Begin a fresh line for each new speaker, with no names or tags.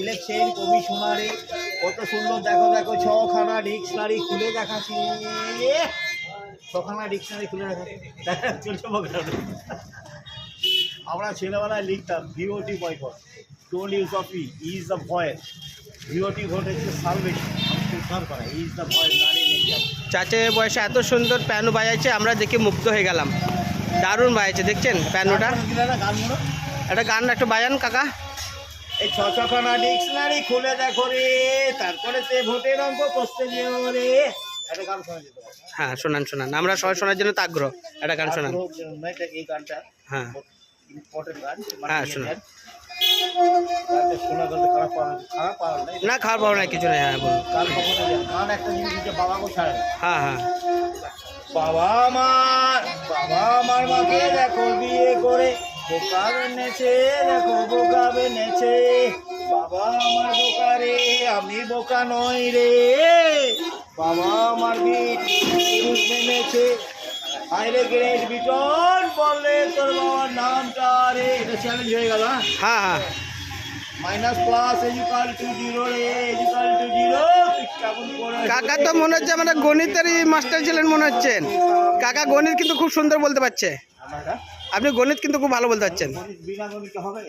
Election কমিশনারে কত সুন্দর দেখো দেখো ছখানা ডিকশনারি খুলে দেখাচ্ছি, ছখানা ডিকশনারি খুলে দেখাচ্ছি। আমরা ছেলেবেলায় লিখতাম VOT boycott, don't use of E is the voice. VOT vote হচ্ছে সালভেশন, উদ্ধার করা, ইজ দ্য ভয়েস।
চাচা বয়সে এত সুন্দর প্যানো বাজাইছে, আমরা দেখে মুগ্ধ হয়ে গেলাম। দারুণ বাজাইছে, দেখছেন প্যানোটা। একটা গান একটু বাজান কাকা।
এই ছখানা ডিকশনারি খুলে দেখো রে, তারপরে সে ভোটের অঙ্ক কষতে যেও রে। একটা গান শোনা যেতে পারে।
হ্যাঁ শোনান শোনান, আমরা সবাই শোনার জন্য তো আগ্রহ। একটা গান শোনান।
এই গানটা
হ্যাঁ
ইম্পর্টেন্ট গান।
হ্যাঁ শোনান।
শোনা করতে খারাপ পাওয়া
না খারাপ পাবো না, কিছু নেই। হ্যাঁ বলুন।
গান কখনো গান একটা জিনিস হচ্ছে বাবাকে ছাড়ে না।
হ্যাঁ হ্যাঁ।
বাবা আমার মাকে দেখো বিয়ে করে বোকা বেনেছে, দেখো বোকা বেনেছে। বাবা আমার বোকা রে, আমি বোকা নই রে। বাবা আমার পুরুষ বেনেছে। হাইরে গ্রেট বিটন বললে তোর বাবার নামটা রে। এটা চ্যালেঞ্জ হয়ে গেল।
হ্যাঁ হ্যাঁ।
মাইনাস প্লাস ইকুয়াল টু 0 রে, ইকুয়াল টু 0। কেমন করে
কাকা তো মনে হচ্ছে আমরা গণিতেরই মাস্টার ছিলেন মনে হচ্ছেন। কাকা গণিত কিন্তু খুব সুন্দর বলতে পারছে।
আমরা
আপনি গণিত কিন্তু খুব ভালো বলতে পারছেন।
বিনা গণিত হবে।